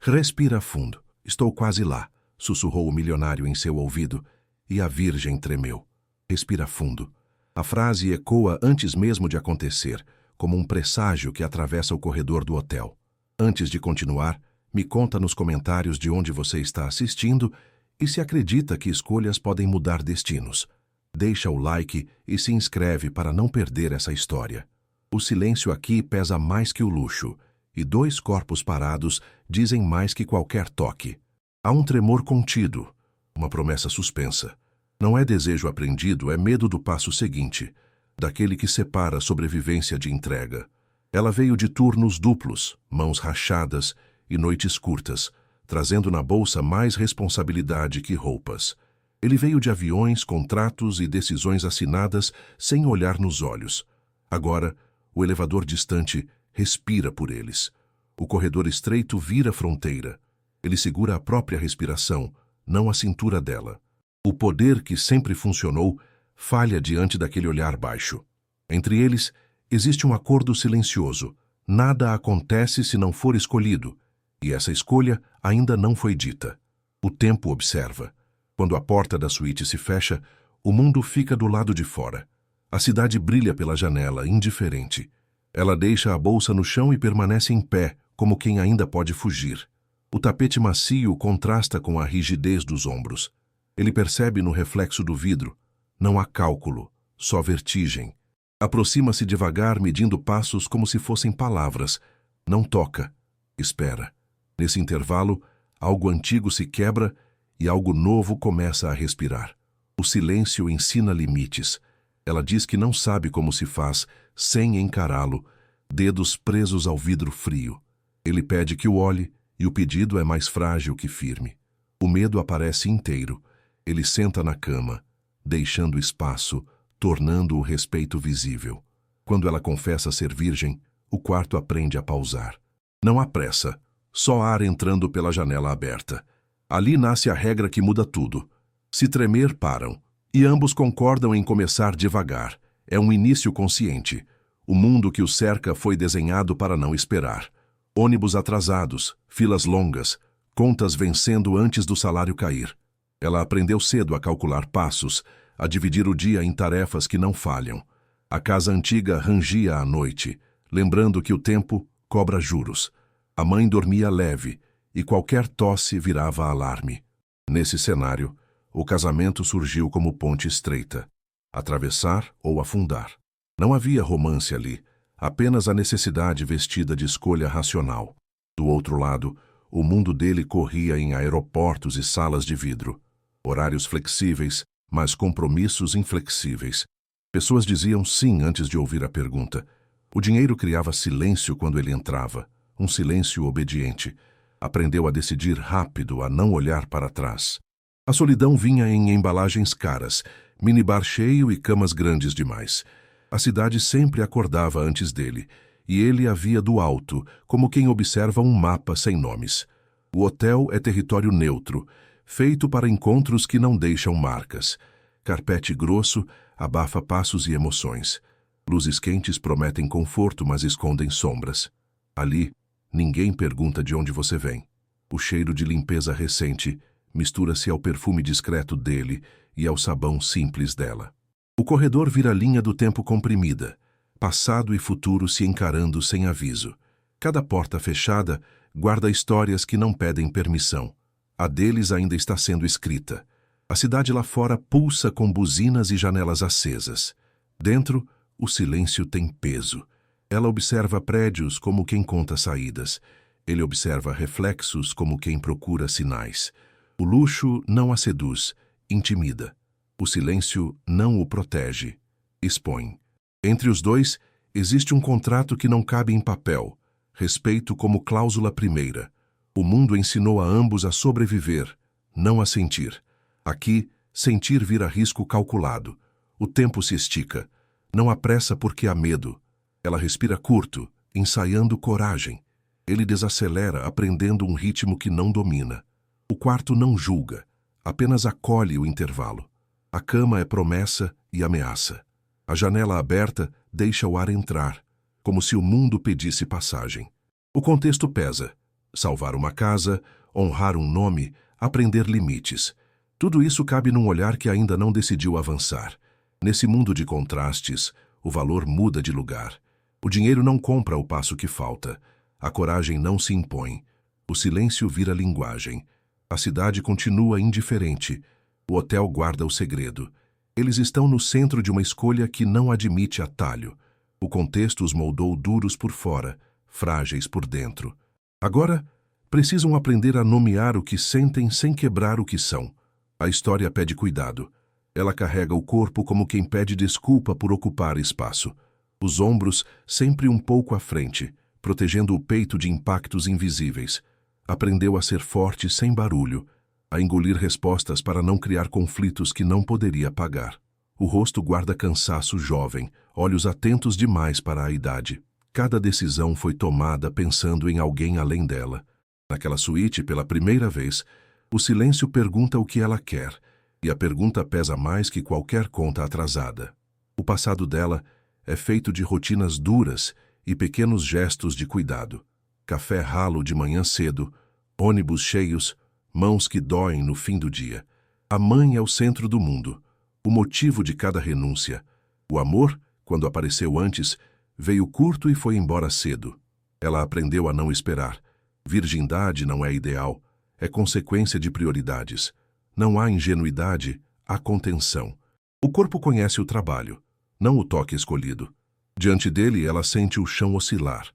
Respira fundo. Estou quase lá, sussurrou o milionário em seu ouvido, e a virgem tremeu. Respira fundo. A frase ecoa antes mesmo de acontecer, como um presságio que atravessa o corredor do hotel. Antes de continuar, me conta nos comentários de onde você está assistindo e se acredita que escolhas podem mudar destinos. Deixa o like e se inscreve para não perder essa história. O silêncio aqui pesa mais que o luxo, e 2 corpos parados dizem mais que qualquer toque. Há um tremor contido, uma promessa suspensa. Não é desejo aprendido, é medo do passo seguinte, daquele que separa a sobrevivência de entrega. Ela veio de turnos duplos, mãos rachadas e noites curtas, trazendo na bolsa mais responsabilidade que roupas. Ele veio de aviões, contratos e decisões assinadas sem olhar nos olhos. Agora, o elevador distante respira por eles. O corredor estreito vira fronteira. Ele segura a própria respiração, não a cintura dela. O poder que sempre funcionou falha diante daquele olhar baixo. Entre eles, existe um acordo silencioso. Nada acontece se não for escolhido, e essa escolha ainda não foi dita. O tempo observa. Quando a porta da suíte se fecha, o mundo fica do lado de fora. A cidade brilha pela janela, indiferente. Ela deixa a bolsa no chão e permanece em pé, como quem ainda pode fugir. O tapete macio contrasta com a rigidez dos ombros. Ele percebe no reflexo do vidro. Não há cálculo, só vertigem. Aproxima-se devagar, medindo passos como se fossem palavras. Não toca. Espera. Nesse intervalo, algo antigo se quebra e algo novo começa a respirar. O silêncio ensina limites. Ela diz que não sabe como se faz, sem encará-lo, dedos presos ao vidro frio. Ele pede que o olhe, e o pedido é mais frágil que firme. O medo aparece inteiro. Ele senta na cama, deixando espaço, tornando o respeito visível. Quando ela confessa ser virgem, o quarto aprende a pausar. Não há pressa, só ar entrando pela janela aberta. Ali nasce a regra que muda tudo. Se tremer, param. E ambos concordam em começar devagar. É um início consciente. O mundo que o cerca foi desenhado para não esperar. Ônibus atrasados, filas longas, contas vencendo antes do salário cair. Ela aprendeu cedo a calcular passos, a dividir o dia em tarefas que não falham. A casa antiga rangia à noite, lembrando que o tempo cobra juros. A mãe dormia leve, e qualquer tosse virava alarme. Nesse cenário, o casamento surgiu como ponte estreita. Atravessar ou afundar. Não havia romance ali, apenas a necessidade vestida de escolha racional. Do outro lado, o mundo dele corria em aeroportos e salas de vidro. Horários flexíveis, mas compromissos inflexíveis. Pessoas diziam sim antes de ouvir a pergunta. O dinheiro criava silêncio quando ele entrava, um silêncio obediente. Aprendeu a decidir rápido, a não olhar para trás. A solidão vinha em embalagens caras, minibar cheio e camas grandes demais. A cidade sempre acordava antes dele, e ele a via do alto, como quem observa um mapa sem nomes. O hotel é território neutro, feito para encontros que não deixam marcas. Carpete grosso abafa passos e emoções. Luzes quentes prometem conforto, mas escondem sombras. Ali, ninguém pergunta de onde você vem. O cheiro de limpeza recente mistura-se ao perfume discreto dele e ao sabão simples dela. O corredor vira linha do tempo comprimida, passado e futuro se encarando sem aviso. Cada porta fechada guarda histórias que não pedem permissão. A deles ainda está sendo escrita. A cidade lá fora pulsa com buzinas e janelas acesas. Dentro, o silêncio tem peso. Ela observa prédios como quem conta saídas. Ele observa reflexos como quem procura sinais. O luxo não a seduz, intimida. O silêncio não o protege, expõe. Entre os dois, existe um contrato que não cabe em papel. Respeito como cláusula primeira. O mundo ensinou a ambos a sobreviver, não a sentir. Aqui, sentir vira risco calculado. O tempo se estica. Não há pressa porque há medo. Ela respira curto, ensaiando coragem. Ele desacelera, aprendendo um ritmo que não domina. O quarto não julga, apenas acolhe o intervalo. A cama é promessa e ameaça. A janela aberta deixa o ar entrar, como se o mundo pedisse passagem. O contexto pesa. salvar uma casa, honrar um nome, aprender limites. Tudo isso cabe num olhar que ainda não decidiu avançar. Nesse mundo de contrastes, o valor muda de lugar. O dinheiro não compra o passo que falta. A coragem não se impõe. O silêncio vira linguagem. A cidade continua indiferente. O hotel guarda o segredo. Eles estão no centro de uma escolha que não admite atalho. O contexto os moldou duros por fora, frágeis por dentro. Agora, precisam aprender a nomear o que sentem sem quebrar o que são. A história pede cuidado. Ela carrega o corpo como quem pede desculpa por ocupar espaço. Os ombros sempre um pouco à frente, protegendo o peito de impactos invisíveis. Aprendeu a ser forte sem barulho, a engolir respostas para não criar conflitos que não poderia pagar. O rosto guarda cansaço jovem, olhos atentos demais para a idade. Cada decisão foi tomada pensando em alguém além dela. Naquela suíte, pela primeira vez, o silêncio pergunta o que ela quer, e a pergunta pesa mais que qualquer conta atrasada. O passado dela é feito de rotinas duras e pequenos gestos de cuidado. Café ralo de manhã cedo, ônibus cheios, mãos que doem no fim do dia. A mãe é o centro do mundo, o motivo de cada renúncia. O amor, quando apareceu antes, veio curto e foi embora cedo. Ela aprendeu a não esperar. Virgindade não é ideal, é consequência de prioridades. Não há ingenuidade, há contenção. O corpo conhece o trabalho, não o toque escolhido. Diante dele, ela sente o chão oscilar.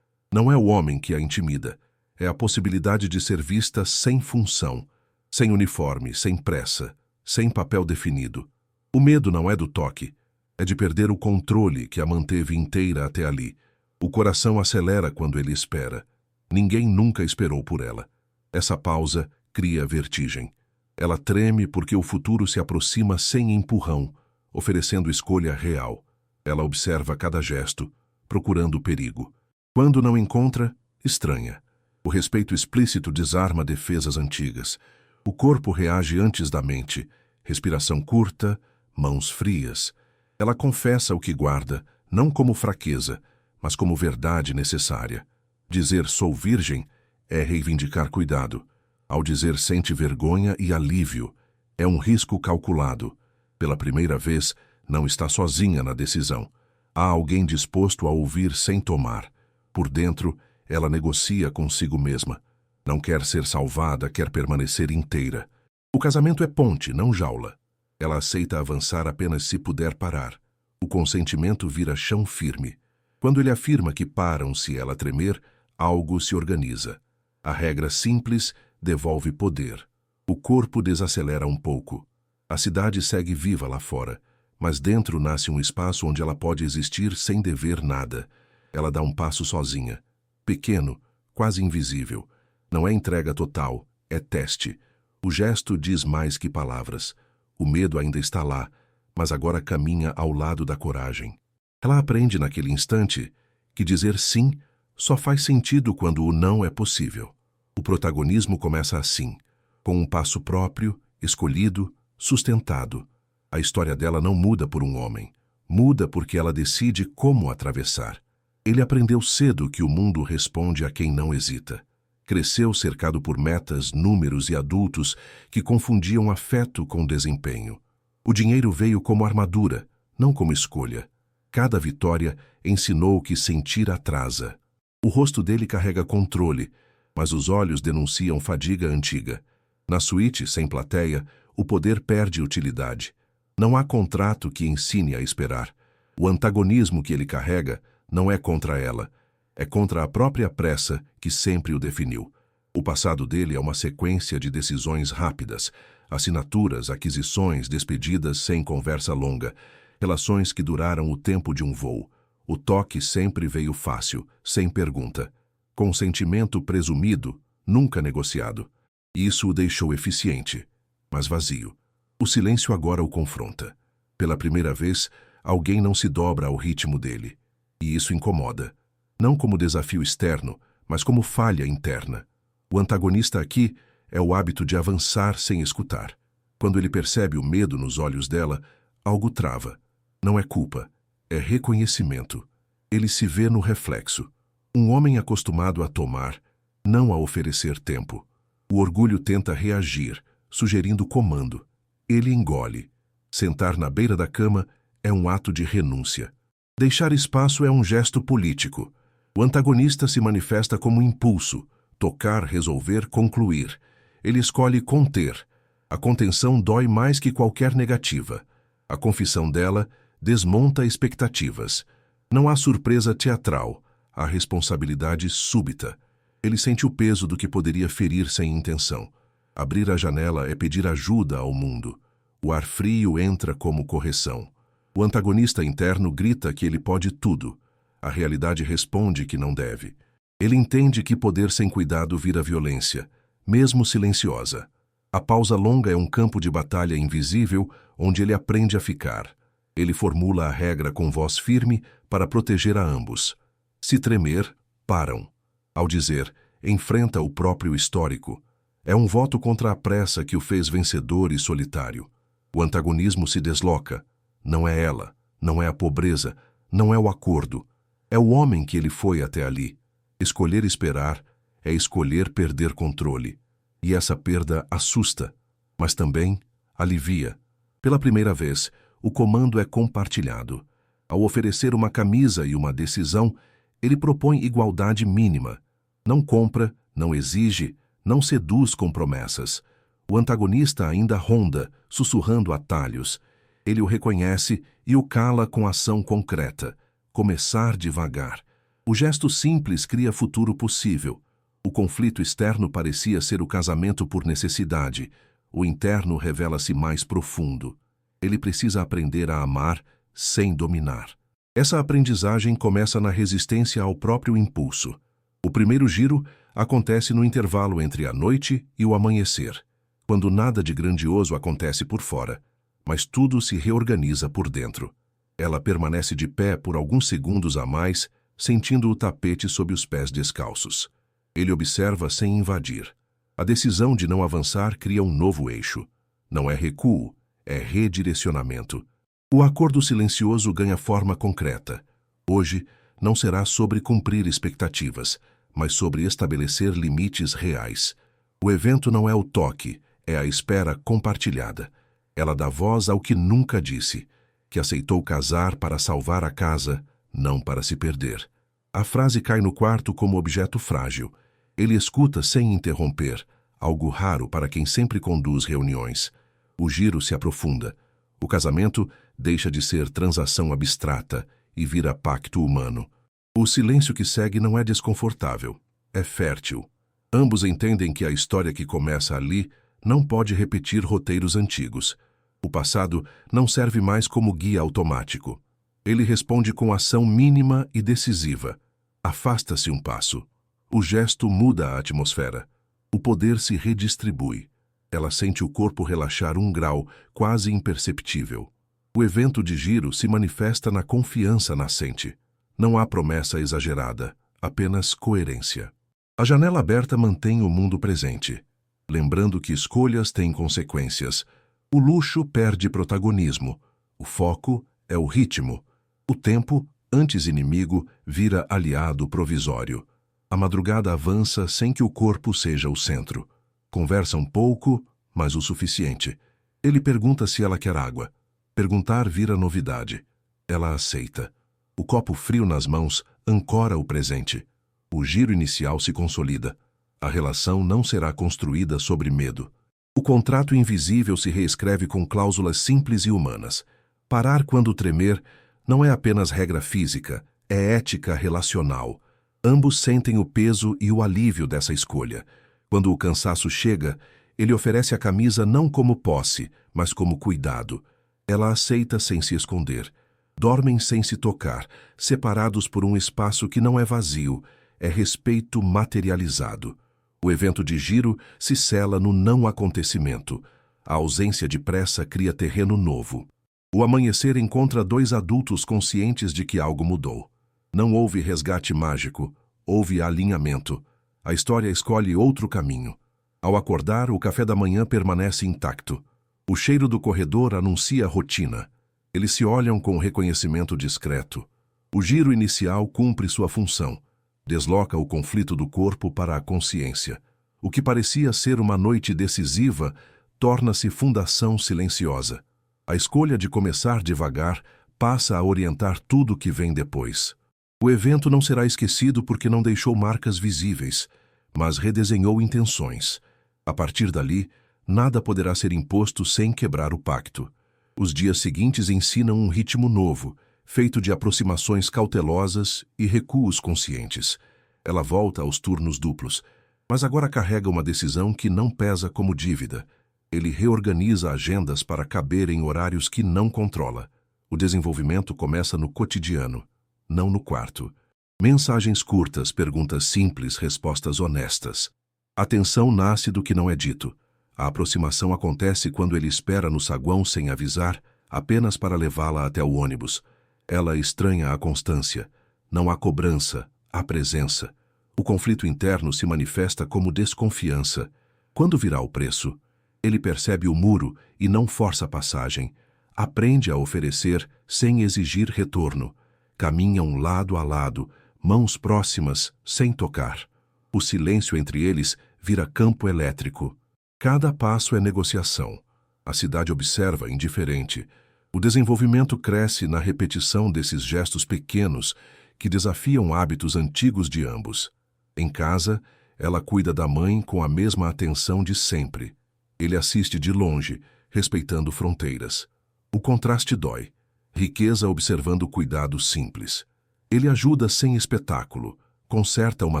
Não é o homem que a intimida, é a possibilidade de ser vista sem função, sem uniforme, sem pressa, sem papel definido. O medo não é do toque, é de perder o controle que a manteve inteira até ali. O coração acelera quando ele espera. Ninguém nunca esperou por ela. Essa pausa cria vertigem. Ela treme porque o futuro se aproxima sem empurrão, oferecendo escolha real. Ela observa cada gesto, procurando o perigo. Quando não encontra, estranha. O respeito explícito desarma defesas antigas. O corpo reage antes da mente. Respiração curta, mãos frias. Ela confessa o que guarda, não como fraqueza, mas como verdade necessária. Dizer sou virgem é reivindicar cuidado. Ao dizer sente vergonha e alívio, é um risco calculado. Pela primeira vez, não está sozinha na decisão. Há alguém disposto a ouvir sem tomar. Por dentro, ela negocia consigo mesma. Não quer ser salvada, quer permanecer inteira. O casamento é ponte, não jaula. Ela aceita avançar apenas se puder parar. O consentimento vira chão firme. Quando ele afirma que param se ela tremer, algo se organiza. A regra simples devolve poder. O corpo desacelera um pouco. A cidade segue viva lá fora, mas dentro nasce um espaço onde ela pode existir sem dever nada. Ela dá um passo sozinha. Pequeno, quase invisível. Não é entrega total, é teste. O gesto diz mais que palavras. O medo ainda está lá, mas agora caminha ao lado da coragem. Ela aprende naquele instante que dizer sim só faz sentido quando o não é possível. O protagonismo começa assim, com um passo próprio, escolhido, sustentado. A história dela não muda por um homem. Muda porque ela decide como atravessar. Ele aprendeu cedo que o mundo responde a quem não hesita. Cresceu cercado por metas, números e adultos que confundiam afeto com desempenho. O dinheiro veio como armadura, não como escolha. Cada vitória ensinou que sentir atrasa. O rosto dele carrega controle, mas os olhos denunciam fadiga antiga. Na suíte, sem plateia, o poder perde utilidade. Não há contrato que ensine a esperar. O antagonismo que ele carrega não é contra ela, é contra a própria pressa que sempre o definiu. O passado dele é uma sequência de decisões rápidas, assinaturas, aquisições, despedidas sem conversa longa, relações que duraram o tempo de um voo. O toque sempre veio fácil, sem pergunta. Consentimento presumido, nunca negociado. Isso o deixou eficiente, mas vazio. O silêncio agora o confronta. Pela primeira vez, alguém não se dobra ao ritmo dele. E isso incomoda. Não como desafio externo, mas como falha interna. O antagonista aqui é o hábito de avançar sem escutar. Quando ele percebe o medo nos olhos dela, algo trava. Não é culpa, é reconhecimento. Ele se vê no reflexo. Um homem acostumado a tomar, não a oferecer tempo. O orgulho tenta reagir, sugerindo comando. Ele engole. Sentar na beira da cama é um ato de renúncia. Deixar espaço é um gesto político. O antagonista se manifesta como impulso, tocar, resolver, concluir. Ele escolhe conter. A contenção dói mais que qualquer negativa. A confissão dela desmonta expectativas. Não há surpresa teatral, há responsabilidade súbita. Ele sente o peso do que poderia ferir sem intenção. Abrir a janela é pedir ajuda ao mundo. O ar frio entra como correção. O antagonista interno grita que ele pode tudo. A realidade responde que não deve. Ele entende que poder sem cuidado vira violência, mesmo silenciosa. A pausa longa é um campo de batalha invisível onde ele aprende a ficar. Ele formula a regra com voz firme para proteger a ambos. Se tremer, param. Ao dizer, enfrenta o próprio histórico. É um voto contra a pressa que o fez vencedor e solitário. O antagonismo se desloca. Não é ela, não é a pobreza, não é o acordo. É o homem que ele foi até ali. Escolher esperar é escolher perder controle. E essa perda assusta, mas também alivia. Pela primeira vez, o comando é compartilhado. Ao oferecer uma camisa e uma decisão, ele propõe igualdade mínima. Não compra, não exige, não seduz com promessas. O antagonista ainda ronda, sussurrando atalhos. Ele o reconhece e o cala com ação concreta. Começar devagar. O gesto simples cria futuro possível. O conflito externo parecia ser o casamento por necessidade. O interno revela-se mais profundo. Ele precisa aprender a amar sem dominar. Essa aprendizagem começa na resistência ao próprio impulso. O primeiro giro acontece no intervalo entre a noite e o amanhecer, quando nada de grandioso acontece por fora, mas tudo se reorganiza por dentro. Ela permanece de pé por alguns segundos a mais, sentindo o tapete sob os pés descalços. Ele observa sem invadir. A decisão de não avançar cria um novo eixo. Não é recuo, é redirecionamento. O acordo silencioso ganha forma concreta. Hoje, não será sobre cumprir expectativas, mas sobre estabelecer limites reais. O evento não é o toque, é a espera compartilhada. Ela dá voz ao que nunca disse, que aceitou casar para salvar a casa, não para se perder. A frase cai no quarto como objeto frágil. Ele escuta sem interromper, algo raro para quem sempre conduz reuniões. O giro se aprofunda. O casamento deixa de ser transação abstrata e vira pacto humano. O silêncio que segue não é desconfortável, é fértil. Ambos entendem que a história que começa ali não pode repetir roteiros antigos. O passado não serve mais como guia automático. Ele responde com ação mínima e decisiva. Afasta-se um passo. O gesto muda a atmosfera. O poder se redistribui. Ela sente o corpo relaxar 1 grau, quase imperceptível. O evento de giro se manifesta na confiança nascente. Não há promessa exagerada, apenas coerência. A janela aberta mantém o mundo presente, lembrando que escolhas têm consequências. O luxo perde protagonismo. O foco é o ritmo. O tempo, antes inimigo, vira aliado provisório. A madrugada avança sem que o corpo seja o centro. Conversam pouco, mas o suficiente. Ele pergunta se ela quer água. Perguntar vira novidade. Ela aceita. O copo frio nas mãos ancora o presente. O giro inicial se consolida. A relação não será construída sobre medo. O contrato invisível se reescreve com cláusulas simples e humanas. Parar quando tremer não é apenas regra física, é ética relacional. Ambos sentem o peso e o alívio dessa escolha. Quando o cansaço chega, ele oferece a camisa não como posse, mas como cuidado. Ela aceita sem se esconder. Dormem sem se tocar, separados por um espaço que não é vazio, é respeito materializado. O evento de giro se sela no não acontecimento. A ausência de pressa cria terreno novo. O amanhecer encontra 2 adultos conscientes de que algo mudou. Não houve resgate mágico, houve alinhamento. A história escolhe outro caminho. Ao acordar, o café da manhã permanece intacto. O cheiro do corredor anuncia a rotina. Eles se olham com reconhecimento discreto. O giro inicial cumpre sua função. Desloca o conflito do corpo para a consciência. O que parecia ser uma noite decisiva torna-se fundação silenciosa. A escolha de começar devagar passa a orientar tudo o que vem depois. O evento não será esquecido porque não deixou marcas visíveis, mas redesenhou intenções. A partir dali, nada poderá ser imposto sem quebrar o pacto. Os dias seguintes ensinam um ritmo novo, feito de aproximações cautelosas e recuos conscientes. Ela volta aos turnos duplos, mas agora carrega uma decisão que não pesa como dívida. Ele reorganiza agendas para caber em horários que não controla. O desenvolvimento começa no cotidiano, não no quarto. Mensagens curtas, perguntas simples, respostas honestas. A tensão nasce do que não é dito. A aproximação acontece quando ele espera no saguão sem avisar, apenas para levá-la até o ônibus. Ela estranha a constância. Não há cobrança, há presença. O conflito interno se manifesta como desconfiança. Quando virá o preço, ele percebe o muro e não força a passagem. Aprende a oferecer sem exigir retorno. Caminham lado a lado, mãos próximas, sem tocar. O silêncio entre eles vira campo elétrico. Cada passo é negociação. A cidade observa, indiferente. O desenvolvimento cresce na repetição desses gestos pequenos que desafiam hábitos antigos de ambos. Em casa, ela cuida da mãe com a mesma atenção de sempre. Ele assiste de longe, respeitando fronteiras. O contraste dói. Riqueza observando cuidado simples. Ele ajuda sem espetáculo, conserta uma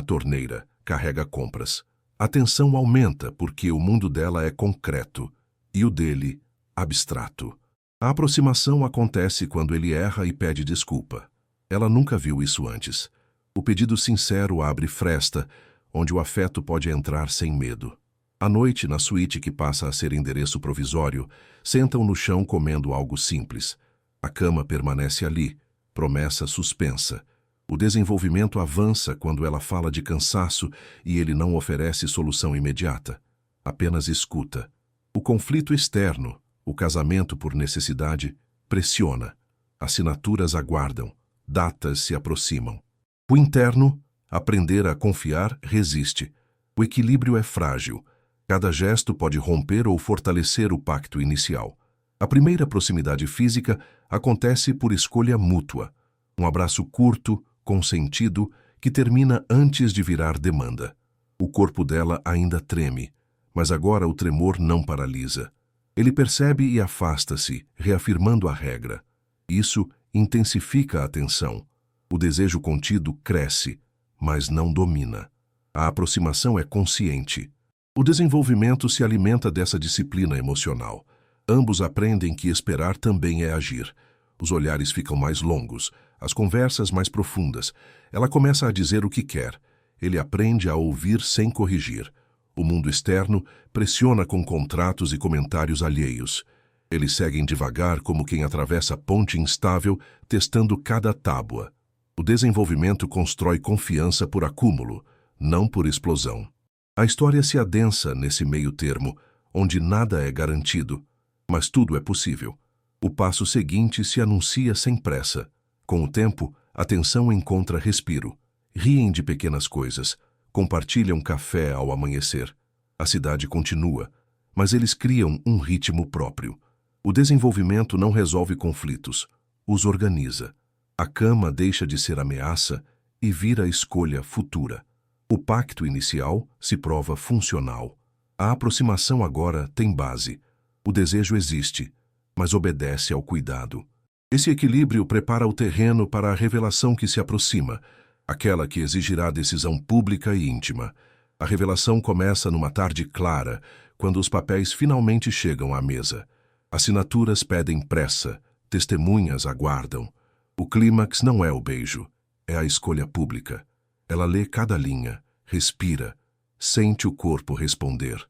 torneira, carrega compras. A tensão aumenta porque o mundo dela é concreto e o dele, abstrato. A aproximação acontece quando ele erra e pede desculpa. Ela nunca viu isso antes. O pedido sincero abre fresta, onde o afeto pode entrar sem medo. À noite, na suíte que passa a ser endereço provisório, sentam no chão comendo algo simples. A cama permanece ali, promessa suspensa. O desenvolvimento avança quando ela fala de cansaço e ele não oferece solução imediata. Apenas escuta. O conflito externo, o casamento por necessidade, pressiona. Assinaturas aguardam, datas se aproximam. O interno, aprender a confiar, resiste. O equilíbrio é frágil. Cada gesto pode romper ou fortalecer o pacto inicial. A primeira proximidade física acontece por escolha mútua. Um abraço curto, consentido, que termina antes de virar demanda. O corpo dela ainda treme, mas agora o tremor não paralisa. Ele percebe e afasta-se, reafirmando a regra. Isso intensifica a tensão. O desejo contido cresce, mas não domina. A aproximação é consciente. O desenvolvimento se alimenta dessa disciplina emocional. Ambos aprendem que esperar também é agir. Os olhares ficam mais longos, as conversas mais profundas. Ela começa a dizer o que quer. Ele aprende a ouvir sem corrigir. O mundo externo pressiona com contratos e comentários alheios. Eles seguem devagar como quem atravessa ponte instável, testando cada tábua. O desenvolvimento constrói confiança por acúmulo, não por explosão. A história se adensa nesse meio termo, onde nada é garantido, mas tudo é possível. O passo seguinte se anuncia sem pressa. Com o tempo, a tensão encontra respiro. Riem de pequenas coisas, compartilham café ao amanhecer. A cidade continua, mas eles criam um ritmo próprio. O desenvolvimento não resolve conflitos, os organiza. A cama deixa de ser ameaça e vira escolha futura. O pacto inicial se prova funcional. A aproximação agora tem base. O desejo existe, mas obedece ao cuidado. Esse equilíbrio prepara o terreno para a revelação que se aproxima, aquela que exigirá decisão pública e íntima. A revelação começa numa tarde clara, quando os papéis finalmente chegam à mesa. Assinaturas pedem pressa, testemunhas aguardam. O clímax não é o beijo, é a escolha pública. Ela lê cada linha, respira, sente o corpo responder.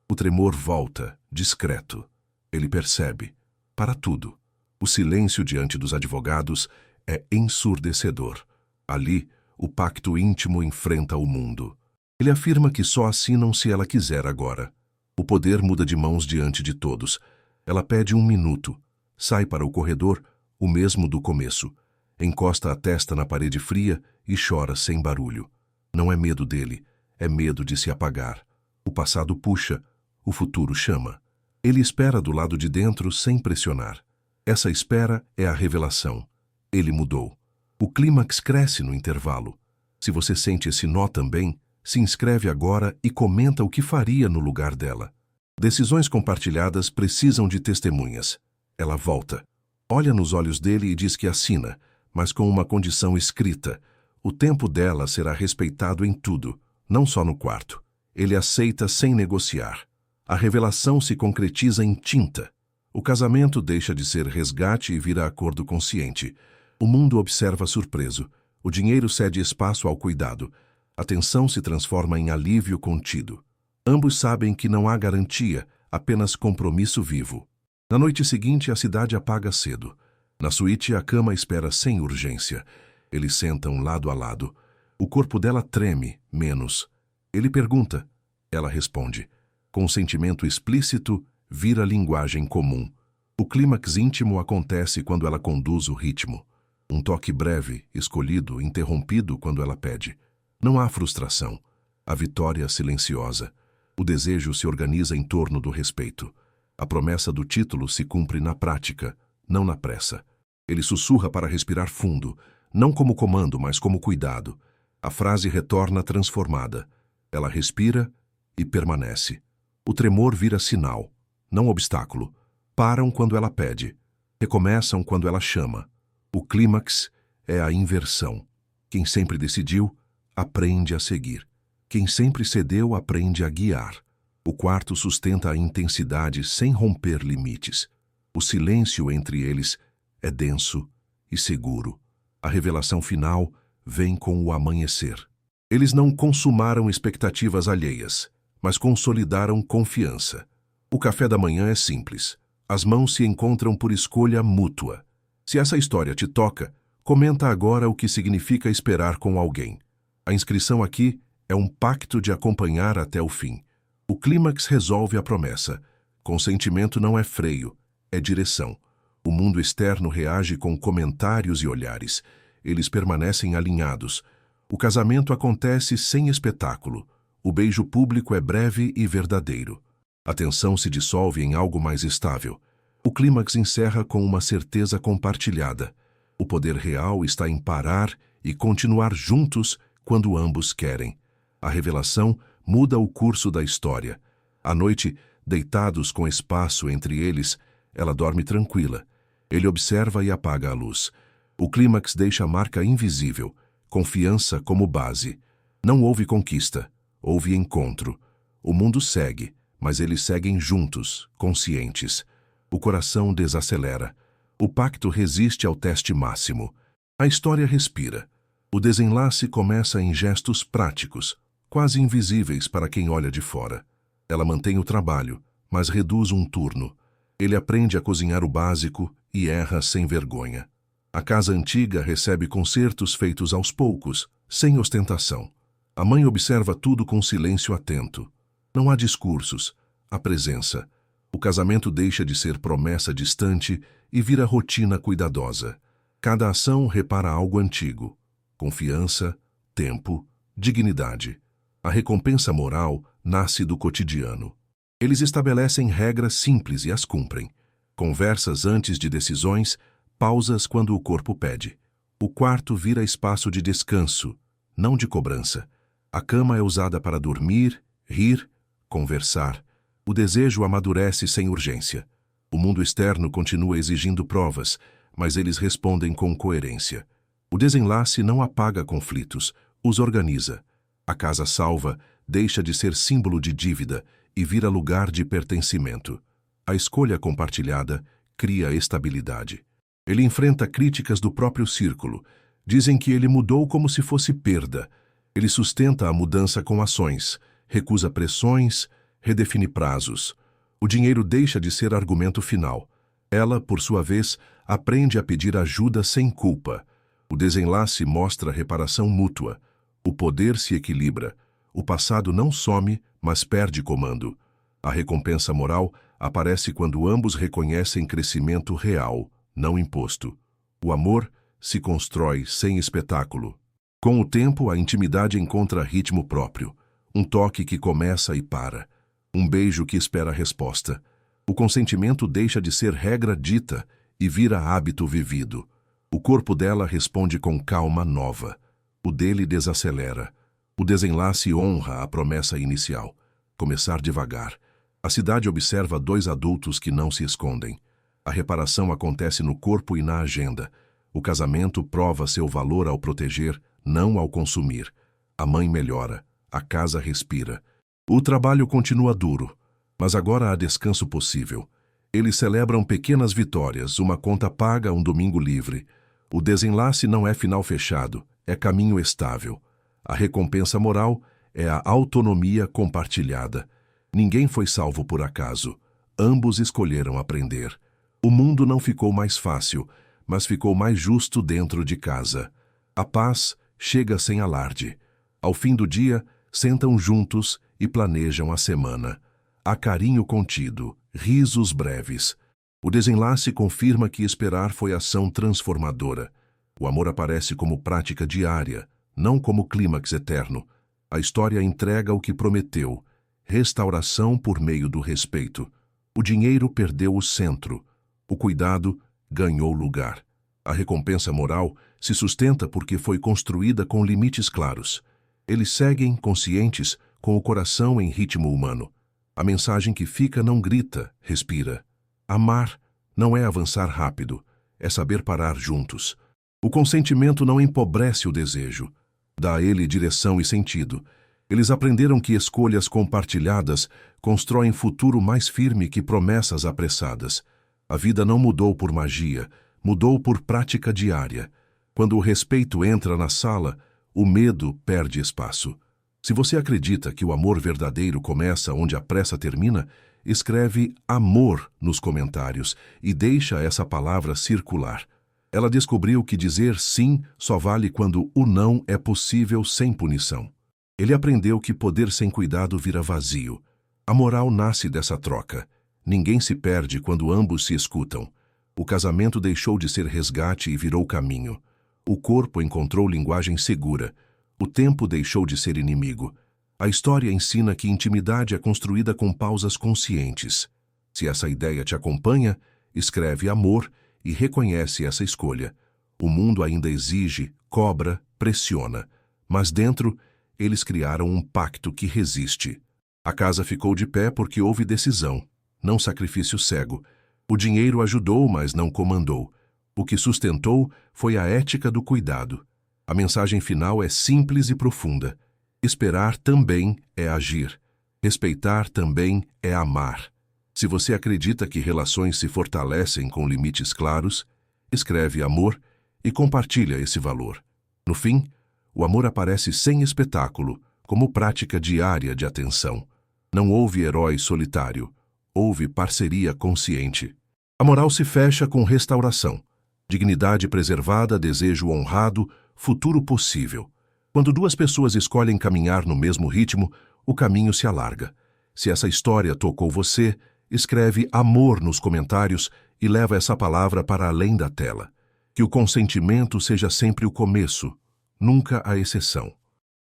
O tremor volta, discreto. Ele percebe. Para tudo. O silêncio diante dos advogados é ensurdecedor. Ali, o pacto íntimo enfrenta o mundo. Ele afirma que só assinam se ela quiser agora. O poder muda de mãos diante de todos. Ela pede 1 minuto. Sai para o corredor, o mesmo do começo. Encosta a testa na parede fria e chora sem barulho. Não é medo dele, é medo de se apagar. O passado puxa, o futuro chama. Ele espera do lado de dentro sem pressionar. Essa espera é a revelação. Ele mudou. O clímax cresce no intervalo. Se você sente esse nó também, se inscreve agora e comenta o que faria no lugar dela. Decisões compartilhadas precisam de testemunhas. Ela volta. Olha nos olhos dele e diz que assina, mas com uma condição escrita. O tempo dela será respeitado em tudo, não só no quarto. Ele aceita sem negociar. A revelação se concretiza em tinta. O casamento deixa de ser resgate e vira acordo consciente. O mundo observa surpreso. O dinheiro cede espaço ao cuidado. A tensão se transforma em alívio contido. Ambos sabem que não há garantia, apenas compromisso vivo. Na noite seguinte, a cidade apaga cedo. Na suíte, a cama espera sem urgência. Eles sentam lado a lado. O corpo dela treme, menos. Ele pergunta. Ela responde. Consentimento explícito vira linguagem comum. O clímax íntimo acontece quando ela conduz o ritmo. Um toque breve, escolhido, interrompido quando ela pede. Não há frustração. A vitória silenciosa. O desejo se organiza em torno do respeito. A promessa do título se cumpre na prática, não na pressa. Ele sussurra para respirar fundo, não como comando, mas como cuidado. A frase retorna transformada. Ela respira e permanece. O tremor vira sinal, não obstáculo. Param quando ela pede. Recomeçam quando ela chama. O clímax é a inversão. Quem sempre decidiu, aprende a seguir. Quem sempre cedeu, aprende a guiar. O quarto sustenta a intensidade sem romper limites. O silêncio entre eles é denso e seguro. A revelação final vem com o amanhecer. Eles não consumaram expectativas alheias, mas consolidaram confiança. O café da manhã é simples. As mãos se encontram por escolha mútua. Se essa história te toca, comenta agora o que significa esperar com alguém. A inscrição aqui é um pacto de acompanhar até o fim. O clímax resolve a promessa. Consentimento não é freio, é direção. O mundo externo reage com comentários e olhares. Eles permanecem alinhados. O casamento acontece sem espetáculo. O beijo público é breve e verdadeiro. A tensão se dissolve em algo mais estável. O clímax encerra com uma certeza compartilhada. O poder real está em parar e continuar juntos quando ambos querem. A revelação muda o curso da história. À noite, deitados com espaço entre eles, ela dorme tranquila. Ele observa e apaga a luz. O clímax deixa a marca invisível, confiança como base. Não houve conquista, houve encontro. O mundo segue, mas eles seguem juntos, conscientes. O coração desacelera. O pacto resiste ao teste máximo. A história respira. O desenlace começa em gestos práticos, quase invisíveis para quem olha de fora. Ela mantém o trabalho, mas reduz um turno. Ele aprende a cozinhar o básico e erra sem vergonha. A casa antiga recebe concertos feitos aos poucos, sem ostentação. A mãe observa tudo com silêncio atento. Não há discursos, há presença. O casamento deixa de ser promessa distante e vira rotina cuidadosa. Cada ação repara algo antigo. Confiança, tempo, dignidade. A recompensa moral nasce do cotidiano. Eles estabelecem regras simples e as cumprem. Conversas antes de decisões, pausas quando o corpo pede. O quarto vira espaço de descanso, não de cobrança. A cama é usada para dormir, rir, conversar. O desejo amadurece sem urgência. O mundo externo continua exigindo provas, mas eles respondem com coerência. O desenlace não apaga conflitos, os organiza. A casa salva deixa de ser símbolo de dívida e vira lugar de pertencimento. A escolha compartilhada cria estabilidade. Ele enfrenta críticas do próprio círculo. Dizem que ele mudou como se fosse perda. Ele sustenta a mudança com ações, recusa pressões, redefine prazos. O dinheiro deixa de ser argumento final. Ela, por sua vez, aprende a pedir ajuda sem culpa. O desenlace mostra reparação mútua. O poder se equilibra. O passado não some, mas perde comando. A recompensa moral aparece quando ambos reconhecem crescimento real, não imposto. O amor se constrói sem espetáculo. Com o tempo, a intimidade encontra ritmo próprio. Um toque que começa e para. Um beijo que espera a resposta. O consentimento deixa de ser regra dita e vira hábito vivido. O corpo dela responde com calma nova. O dele desacelera. O desenlace honra a promessa inicial. Começar devagar. A cidade observa dois adultos que não se escondem. A reparação acontece no corpo e na agenda. O casamento prova seu valor ao proteger, não ao consumir. A mãe melhora. A casa respira. O trabalho continua duro, mas agora há descanso possível. Eles celebram pequenas vitórias, uma conta paga, um domingo livre. O desenlace não é final fechado, é caminho estável. A recompensa moral é a autonomia compartilhada. Ninguém foi salvo por acaso. Ambos escolheram aprender. O mundo não ficou mais fácil, mas ficou mais justo dentro de casa. A paz chega sem alarde. Ao fim do dia, sentam juntos e planejam a semana. Há carinho contido, risos breves. O desenlace confirma que esperar foi ação transformadora. O amor aparece como prática diária, não como clímax eterno. A história entrega o que prometeu. Restauração por meio do respeito. O dinheiro perdeu o centro. O cuidado ganhou lugar. A recompensa moral se sustenta porque foi construída com limites claros. Eles seguem, conscientes, com o coração em ritmo humano. A mensagem que fica não grita, respira. Amar não é avançar rápido, é saber parar juntos. O consentimento não empobrece o desejo, dá a ele direção e sentido. Eles aprenderam que escolhas compartilhadas constroem futuro mais firme que promessas apressadas. A vida não mudou por magia, mudou por prática diária. Quando o respeito entra na sala, o medo perde espaço. Se você acredita que o amor verdadeiro começa onde a pressa termina, escreve amor nos comentários e deixa essa palavra circular. Ela descobriu que dizer sim só vale quando o não é possível sem punição. Ele aprendeu que poder sem cuidado vira vazio. A moral nasce dessa troca. Ninguém se perde quando ambos se escutam. O casamento deixou de ser resgate e virou caminho. O corpo encontrou linguagem segura. O tempo deixou de ser inimigo. A história ensina que intimidade é construída com pausas conscientes. Se essa ideia te acompanha, escreve amor e reconhece essa escolha. O mundo ainda exige, cobra, pressiona. Mas dentro, eles criaram um pacto que resiste. A casa ficou de pé porque houve decisão, não sacrifício cego. O dinheiro ajudou, mas não comandou. O que sustentou foi a ética do cuidado. A mensagem final é simples e profunda. Esperar também é agir. Respeitar também é amar. Se você acredita que relações se fortalecem com limites claros, escreve amor e compartilha esse valor. No fim, o amor aparece sem espetáculo, como prática diária de atenção. Não houve herói solitário, houve parceria consciente. A moral se fecha com restauração. Dignidade preservada, desejo honrado, futuro possível. Quando duas pessoas escolhem caminhar no mesmo ritmo, o caminho se alarga. Se essa história tocou você, escreve amor nos comentários e leva essa palavra para além da tela. Que o consentimento seja sempre o começo, nunca a exceção.